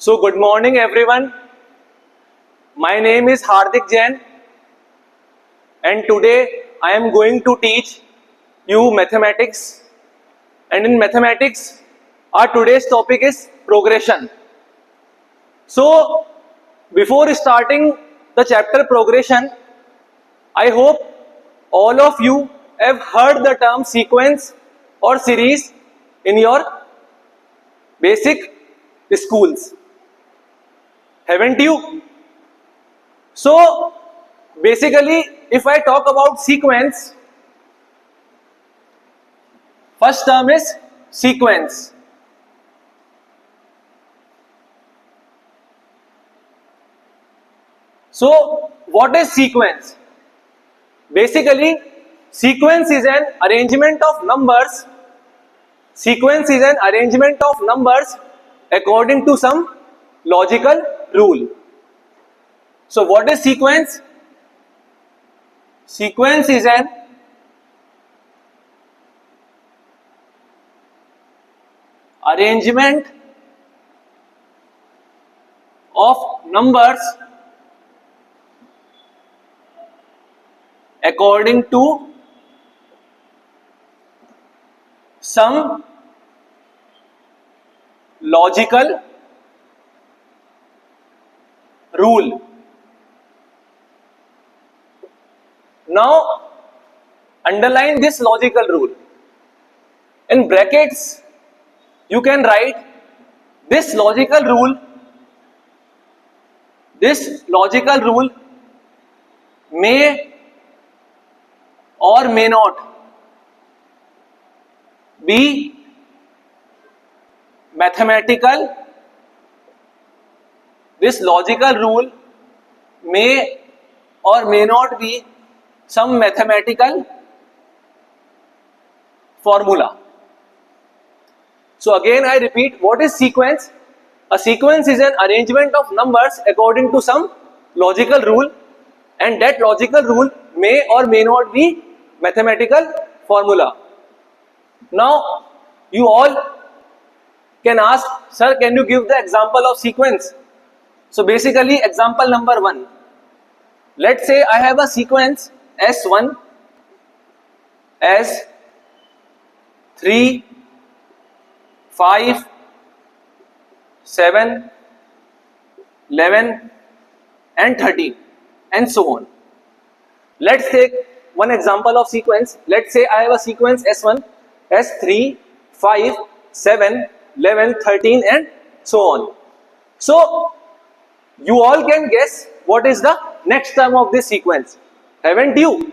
So good morning everyone. My name is Hardik Jain and today I am going to teach you mathematics, and in mathematics our today's topic is progression. So before starting the chapter progression, I hope all of you have heard the term sequence or series in your basic schools, haven't you? So basically, if I talk about sequence, first term is sequence. So what is sequence? Basically, sequence is an arrangement of numbers. Sequence is an arrangement of numbers according to some logical rule. So what is sequence? Sequence is an arrangement of numbers according to some logical rule. Now underline this logical rule. In brackets you can write this logical rule. This logical rule may or may not be mathematical. This logical rule may or may not be some mathematical formula. So again I repeat, what is sequence? A sequence is an arrangement of numbers according to some logical rule, and that logical rule may or may not be mathematical formula. Now you all can ask, sir, can you give the example of sequence? So basically, example number 1. Let's say I have a sequence S1 as 3, 5, 7, 11 and 13 and so on. Let's take one example of sequence. Let's say I have a sequence S1 as 3, 5, 7, 11, 13 and so on. So you all can guess what is the next term of this sequence, haven't you?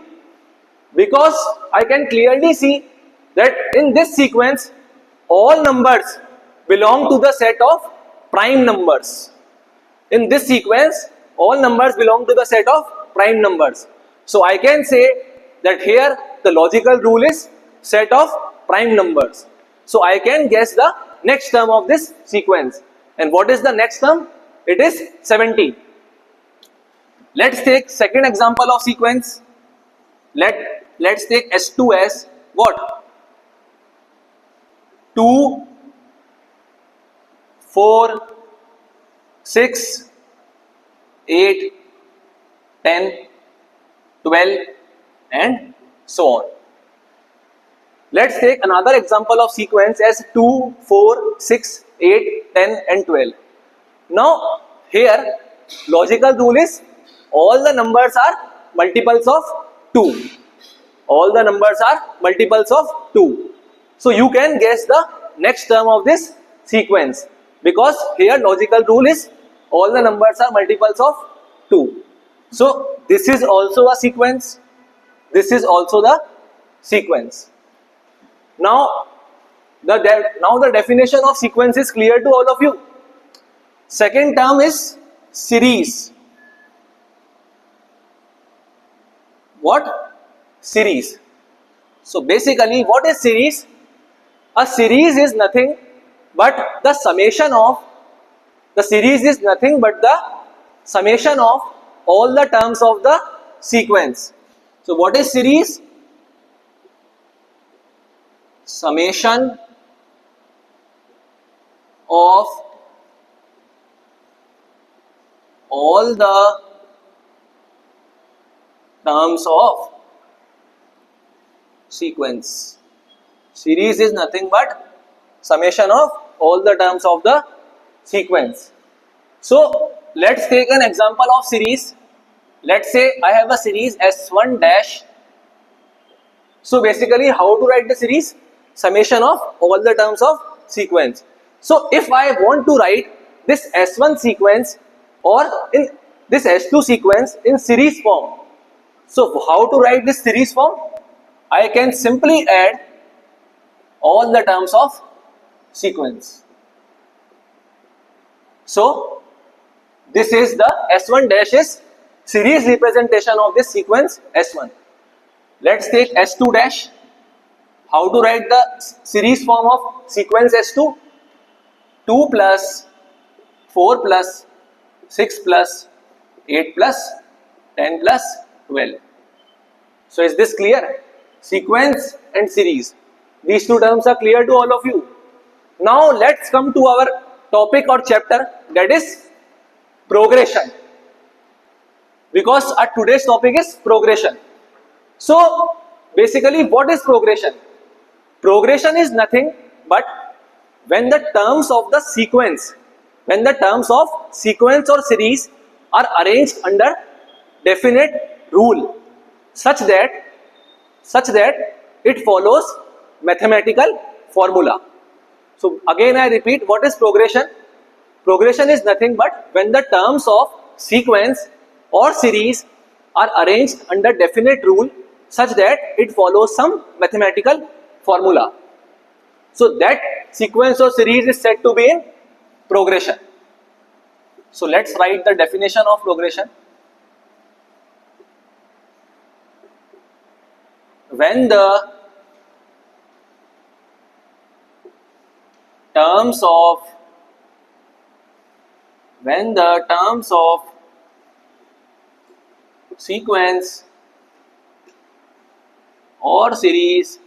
Because I can clearly see that in this sequence all numbers belong to the set of prime numbers. In this sequence all numbers belong to the set of prime numbers. So I can say that here the logical rule is set of prime numbers. So I can guess the next term of this sequence. And what is the next term? It is 17. Let's take second example of sequence. Let's take S2 as what? 2, 4, 6, 8, 10, 12 and so on. Let's take another example of sequence as 2, 4, 6, 8, 10 and 12. Now here logical rule is all the numbers are multiples of 2. All the numbers are multiples of 2. So you can guess the next term of this sequence, because here logical rule is all the numbers are multiples of 2. So this is also a sequence. This is also the sequence. Now the definition of sequence is clear to all of you. Second term is series. What? Series. So basically, what is series? A series is nothing but the summation of, the series is nothing but the summation of all the terms of the sequence. So what is series? Summation of all the terms of sequence. Series is nothing but summation of all the terms of the sequence. So let's take an example of series. Let's say I have a series S1 dash. So basically how to write the series? Summation of all the terms of sequence. So if I want to write this S1 sequence or in this S2 sequence in series form, so how to write this series form? I can simply add all the terms of sequence. So this is the S1 dash is series representation of this sequence S1. Let's take S2 dash. How to write the series form of sequence S2? 2 plus 4 plus 6 plus 8 plus 10 plus 12. So is this clear? Sequence and series. These two terms are clear to all of you. Now let's come to our topic or chapter, that is progression. Because our today's topic is progression. So basically what is progression? Progression is nothing but when the terms of the sequence, when the terms of sequence or series are arranged under definite rule such that it follows mathematical formula. So again I repeat, what is progression? Progression is nothing but when the terms of sequence or series are arranged under definite rule such that it follows some mathematical formula. So that sequence or series is said to be in progression. So let's write the definition of progression. When the terms of sequence or series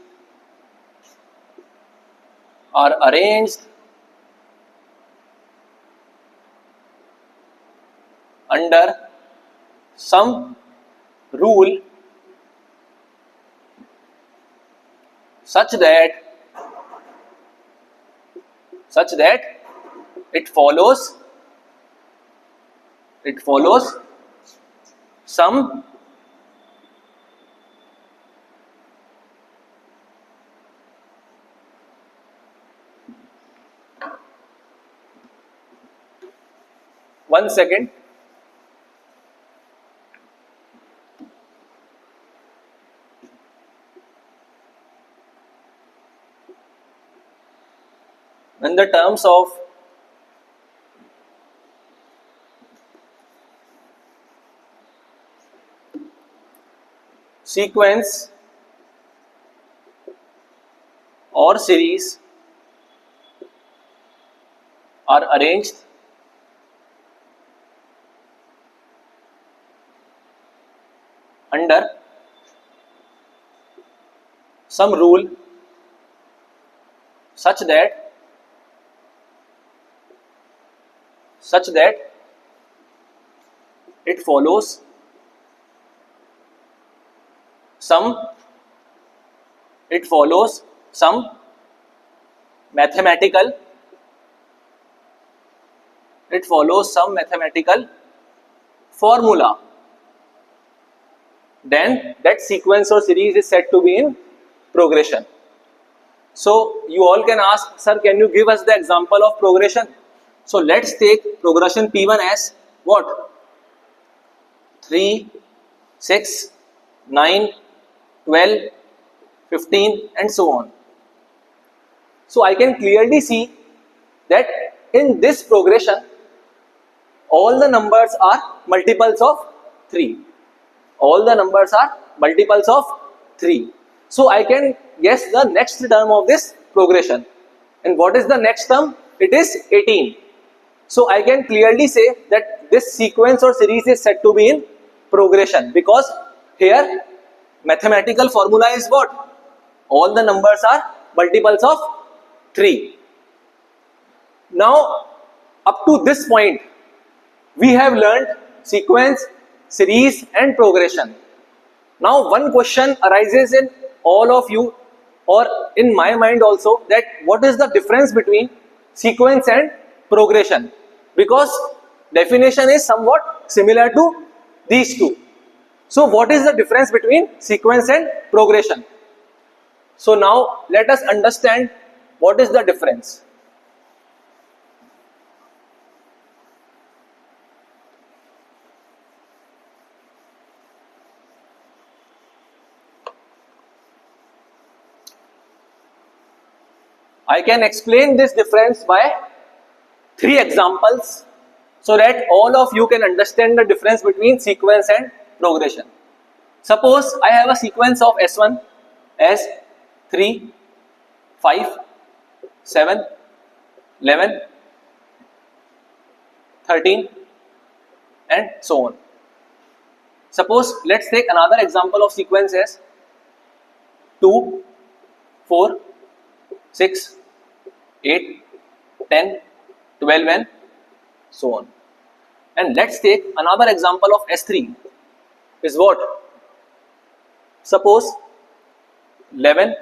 are arranged under some rule such that it follows some one second. When the terms of sequence or series are arranged under some rule such that it follows some mathematical formula, then that sequence or series is said to be in progression. So you all can ask, sir, can you give us the example of progression? So let's take progression P1 as what? 3, 6, 9, 12, 15 and so on. So I can clearly see that in this progression all the numbers are multiples of 3. All the numbers are multiples of 3. So I can guess the next term of this progression. And what is the next term? It is 18. So I can clearly say that this sequence or series is said to be in progression, because here mathematical formula is what? All the numbers are multiples of 3. Now up to this point, we have learned sequence, series and progression. Now one question arises in all of you or in my mind also, that what is the difference between sequence and progression, because definition is somewhat similar to these two. So what is the difference between sequence and progression? So now let us understand what is the difference. I can explain this difference by 3 examples so that all of you can understand the difference between sequence and progression. Suppose I have a sequence of S1 as 3, 5, 7, 11, 13 and so on. Suppose let's take another example of sequence as 2, 4, 6, 8, 10, 12 and so on. And let's take another example of S3 is what? Suppose 11,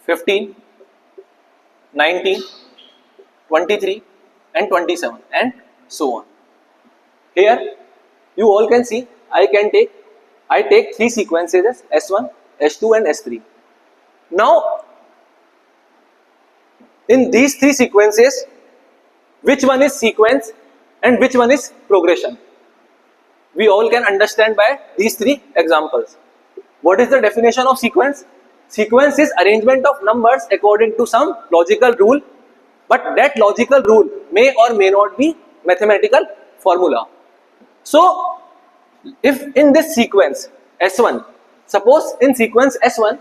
15, 19, 23 and 27 and so on. Here you all can see I take 3 sequences as S1, S2 and S3. Now in these 3 sequences, which one is sequence and which one is progression? We all can understand by these 3 examples. What is the definition of sequence? Sequence is arrangement of numbers according to some logical rule, but that logical rule may or may not be mathematical formula. So if in this sequence S1, suppose in sequence S1,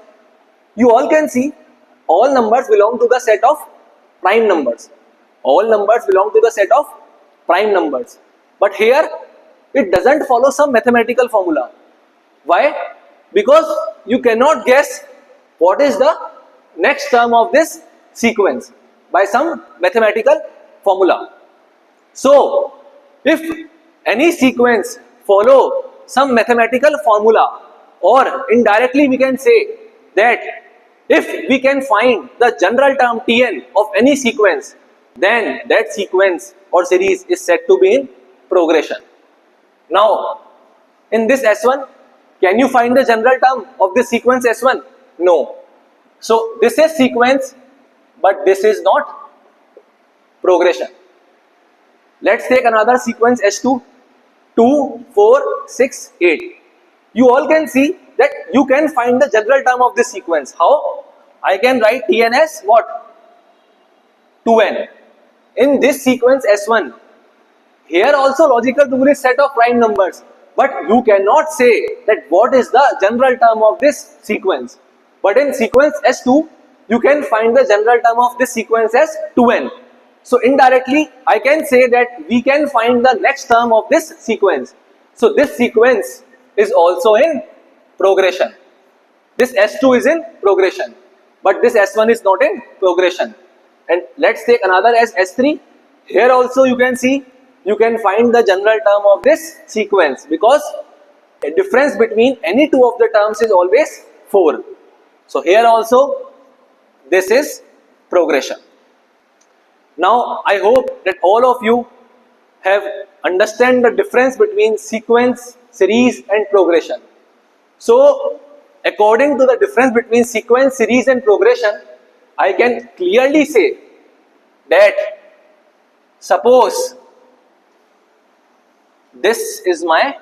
you all can see all numbers belong to the set of prime numbers. All numbers belong to the set of prime numbers. But here it doesn't follow some mathematical formula. Why? Because you cannot guess what is the next term of this sequence by some mathematical formula. So if any sequence follow some mathematical formula, or indirectly we can say that if we can find the general term Tn of any sequence, then that sequence or series is said to be in progression. Now in this S1, can you find the general term of this sequence S1? No. So this is sequence, but this is not progression. Let's take another sequence S2, 2, 4, 6, 8. You all can see that you can find the general term of this sequence. How? I can write Tn as what? 2n. In this sequence S1, here also logical rule is set of prime numbers, but you cannot say that what is the general term of this sequence. But in sequence S2, you can find the general term of this sequence as 2n. So indirectly, I can say that we can find the next term of this sequence. So this sequence is also in progression. This S2 is in progression, but this S1 is not in progression. And let's take another as S3. Here also you can see, you can find the general term of this sequence, because a difference between any two of the terms is always 4. So here also this is progression. Now I hope that all of you have understand the difference between sequence, series and progression. So according to the difference between sequence, series and progression, I can clearly say that suppose this is my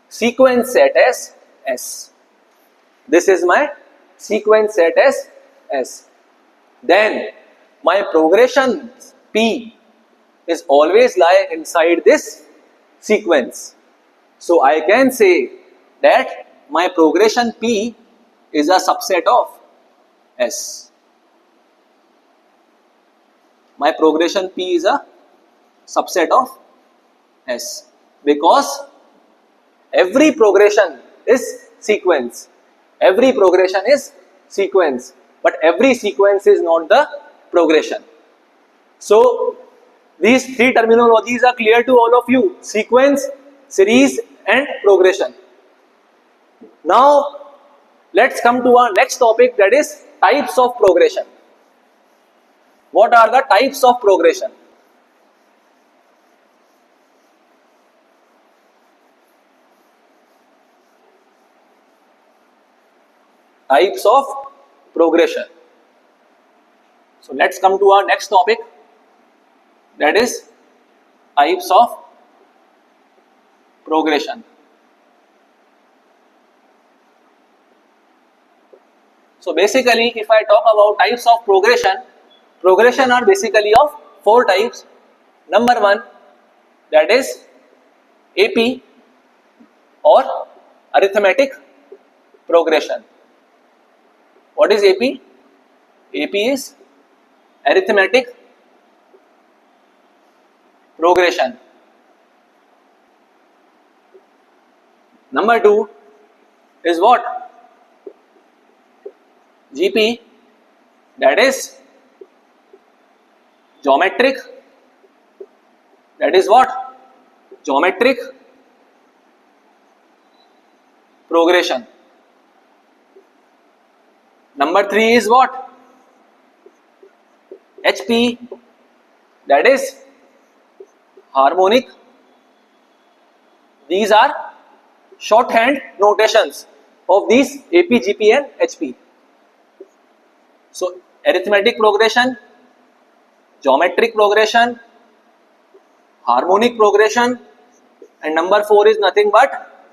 sequence set as S. This is my sequence set as S. Then my progression P is always lie inside this sequence. So I can say that my progression P is a subset of S. My progression P is a subset of S, because every progression is sequence. Every progression is sequence, but every sequence is not the progression. So These three terminologies are clear to all of you: sequence, series and progression. Now let's come to our next topic, that is types of progression. What are the types of progression? Types of progression. So let's come to our next topic, that is types of progression. So basically, if I talk about types of progression, progression are basically of four types. Number one, that is AP or arithmetic progression. What is AP? AP is arithmetic progression. Number two is what? GP, that is geometric. That is what? Geometric progression. Number three is what? HP, that is harmonic. These are shorthand notations of these AP, GP and HP. So arithmetic progression, geometric progression, harmonic progression, and number four is nothing but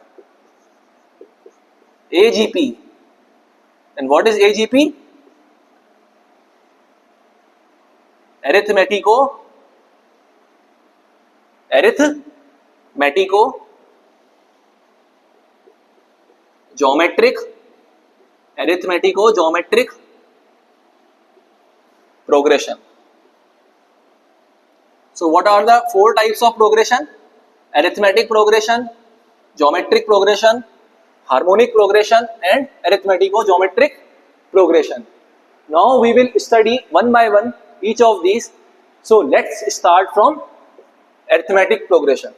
AGP. And what is AGP? Arithmetico geometric progression. So what are the four types of progression? Arithmetic progression, geometric progression, harmonic progression and arithmetico-geometric progression. Now we will study one by one each of these. So let's start from arithmetic progression.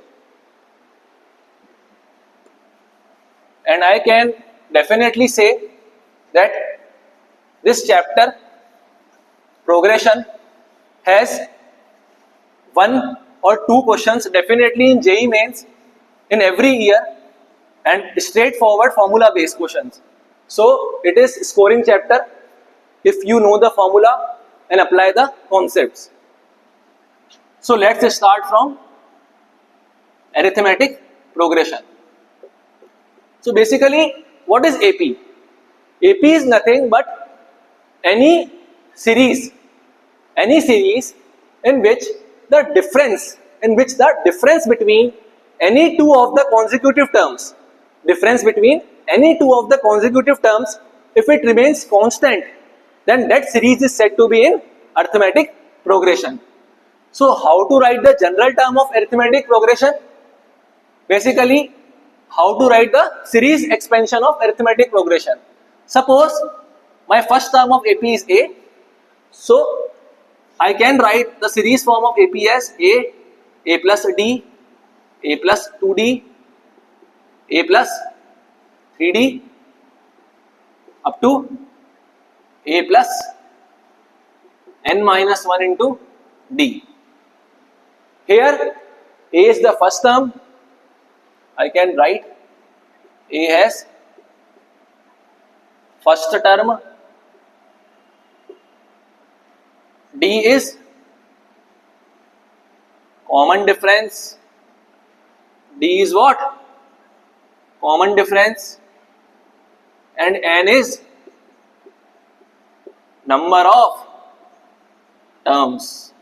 And I can definitely say that this chapter progression has one or two questions definitely in JEE Mains in every year, and straightforward formula based questions. So it is scoring chapter if you know the formula and apply the concepts. So let's start from arithmetic progression. So basically, what is AP? AP is nothing but any series in which the difference between any two of the consecutive terms, if it remains constant, then that series is said to be in arithmetic progression. So how to write the general term of arithmetic progression? Basically, how to write the series expansion of arithmetic progression. Suppose my first term of AP is A, so I can write the series form of AP as A plus D, A plus 2D, A plus 3D up to A plus n minus 1 into D. Here A is the first term. I can write A as first term, D is common difference, D is what? Common difference, and N is number of terms.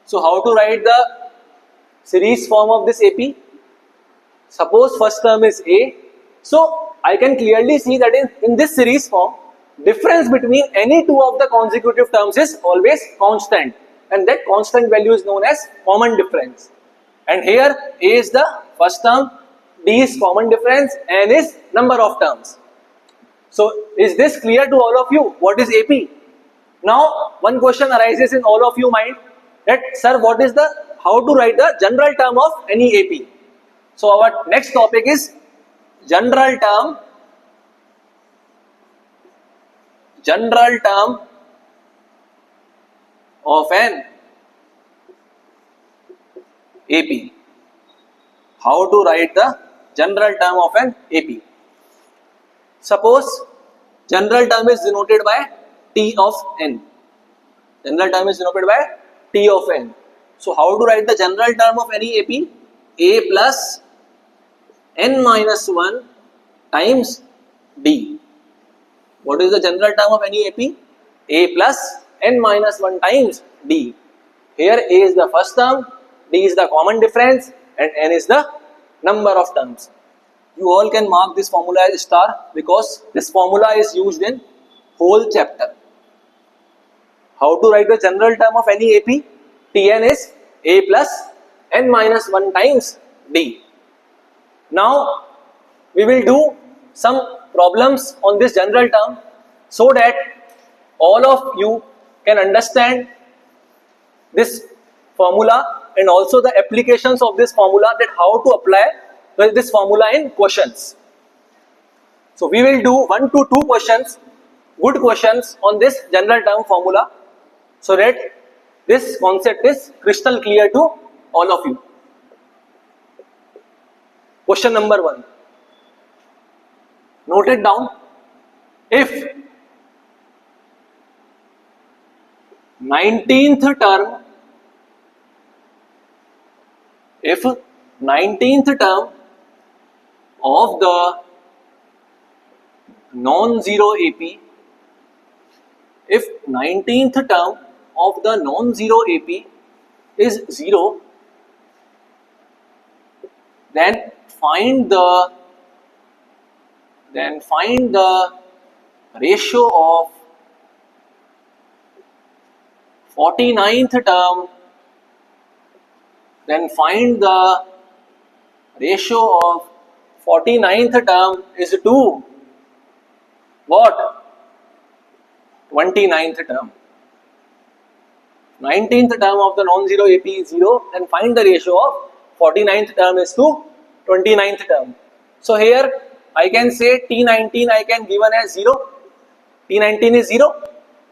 So how to write the series form of this AP? Suppose first term is A, so I can clearly see that in this series form, difference between any two of the consecutive terms is always constant, and that constant value is known as common difference. And here A is the first term, D is common difference, N is number of terms. So is this clear to all of you? What is AP? Now one question arises in all of you mind, that sir, what is the how to write the general term of any AP? So our next topic is general term of an AP. How to write the general term of an AP? Suppose general term is denoted by T of n. General term is denoted by T of n. So how to write the general term of any AP? A plus n minus 1 times D. What is the general term of any AP? A plus n minus 1 times D. Here A is the first term, D is the common difference, and n is the number of terms. You all can mark this formula as star because this formula is used in whole chapter. How to write the general term of any AP? Tn is A plus n minus 1 times D. Now we will do some problems on this general term so that all of you can understand this formula and also the applications of this formula, that how to apply this formula in questions. So we will do 1 to 2 questions, good questions on this general term formula, so that this concept is crystal clear to all of you. Question number 1. Note it down. If 19th term of the non-zero AP, if 19th term of the non-zero AP is 0, then find the ratio of 49th term, then find the ratio of 49th term is to what? 29th term. 19th term of the non-zero AP is 0, and find the ratio of 49th term is to 29th term. So here I can say T19 I can given as 0. T19 is 0.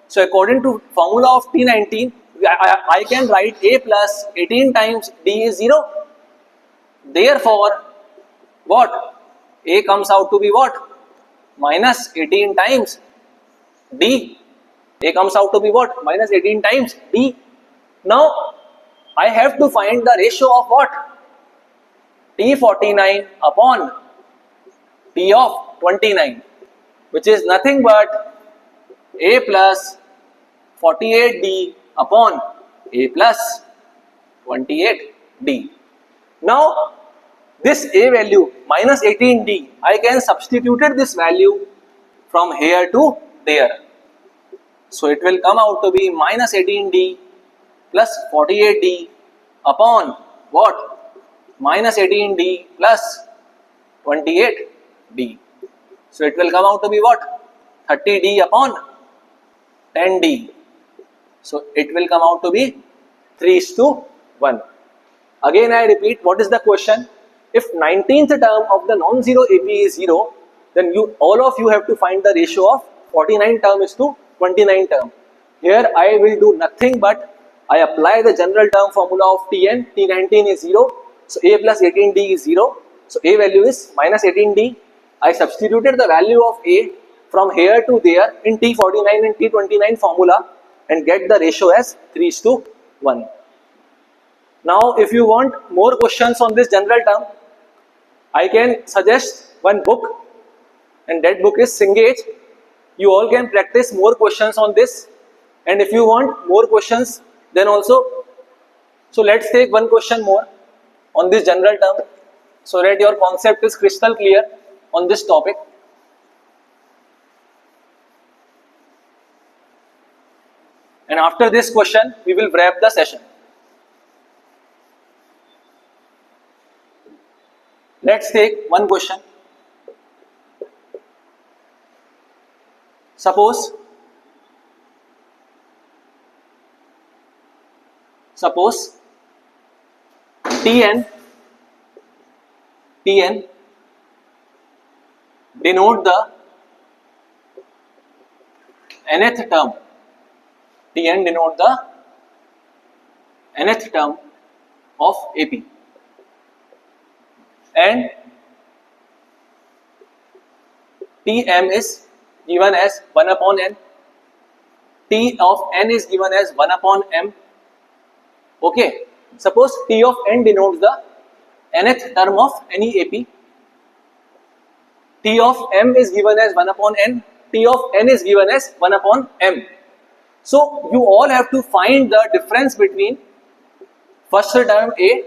So according to formula of T19, I can write A plus 18 times D is 0. Therefore, what? A comes out to be what? Minus 18 times D. A comes out to be what? Minus 18 times D. Now, I have to find the ratio of what? T49 upon T of 29, which is nothing but A plus 48D upon A plus 28D. Now, this A value minus 18D, I can substitute this value from here to there. So it will come out to be minus 18D plus 48D upon what? Minus 18D plus 28D. So it will come out to be what? 30D upon 10D. So it will come out to be 3:1. Again I repeat, what is the question? If 19th term of the non-zero AP is 0, then all of you have to find the ratio of 49 term is to 29 term. Here I will do nothing but I apply the general term formula of Tn. T19 is 0. So A plus 18D is 0. So A value is minus 18D. I substituted the value of A from here to there in T49 and T29 formula and get the ratio as 3:1. Now if you want more questions on this general term, I can suggest one book, and that book is Cengage. You all can practice more questions on this, and if you want more questions then also, so let's take one question more on this general term so that your concept is crystal clear on this topic. And after this question we will wrap the session. Let's take one question. suppose Tn denote the nth term. Tn denote the nth term of AP, and Tm is given as 1 upon n. T of n is given as 1 upon m. Okay, suppose T of n denotes the nth term of any AP. T of m is given as 1 upon n. T of n is given as 1 upon m. So you all have to find the difference between first term A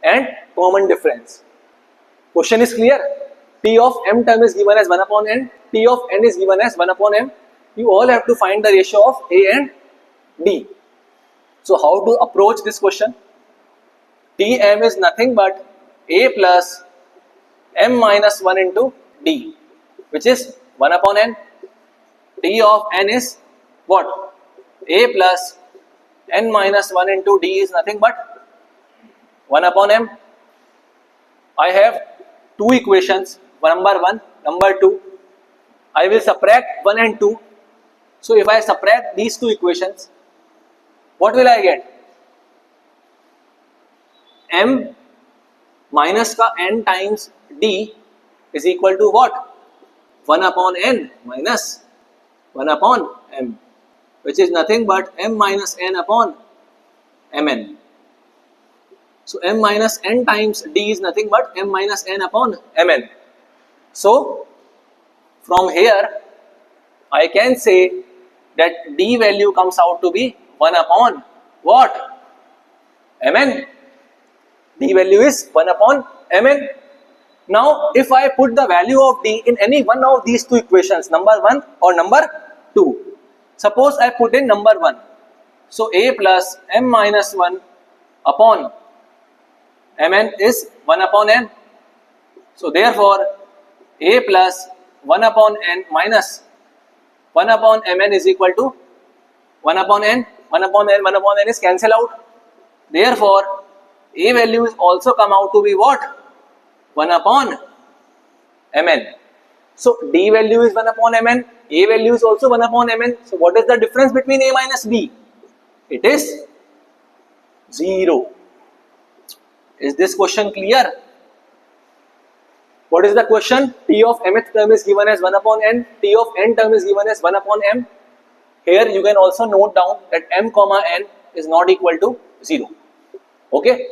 and common difference. Question is clear? T of m term is given as 1 upon n. T of n is given as 1 upon m. You all have to find the ratio of A and D. So how to approach this question? Tm is nothing but A plus m minus 1 into D, which is 1 upon n. T of n is what? A plus n minus 1 into D is nothing but 1 upon m. I have two equations, number 1, number 2. I will subtract 1 and 2. So if I subtract these two equations, what will I get? M minus का n times D is equal to what? 1 upon n minus 1 upon m, which is nothing but m minus n upon mn. So m minus n times D is nothing but m minus n upon mn. So from here I can say that D value comes out to be 1 upon what? Mn. D value is 1 upon Mn. Now if I put the value of D in any one of these two equations, number 1 or number 2, suppose I put in number 1. So A plus m minus 1 upon Mn is 1 upon n. So therefore A plus 1 upon n minus 1 upon Mn is equal to 1 upon n. 1 upon n, 1 upon n is cancel out. Therefore A value is also come out to be what? 1 upon Mn. So D value is 1 upon Mn, A value is also 1 upon Mn. So what is the difference between A minus B? It is 0. Is this question clear? What is the question? T of mth term is given as 1 upon n, T of n term is given as 1 upon m. Here you can also note down that m comma n is not equal to 0. Okay?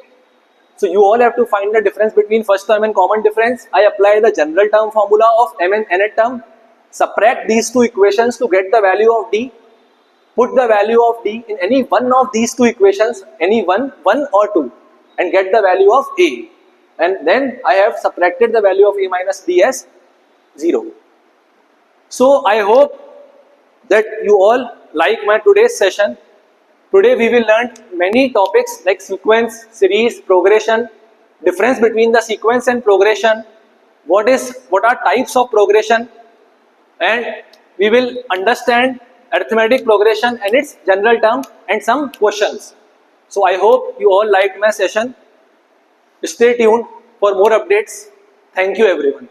So you all have to find the difference between first term and common difference. I apply the general term formula of m and nth term. Subtract these two equations to get the value of D. Put the value of D in any one of these two equations, any one or two, and get the value of A. And then I have subtracted the value of A minus D as 0. So I hope that you all like my today's session. Today we will learn many topics like sequence, series, progression, difference between the sequence and progression, what are types of progression, and we will understand arithmetic progression and its general term and some questions. So I hope you all liked my session. Stay tuned for more updates. Thank you everyone.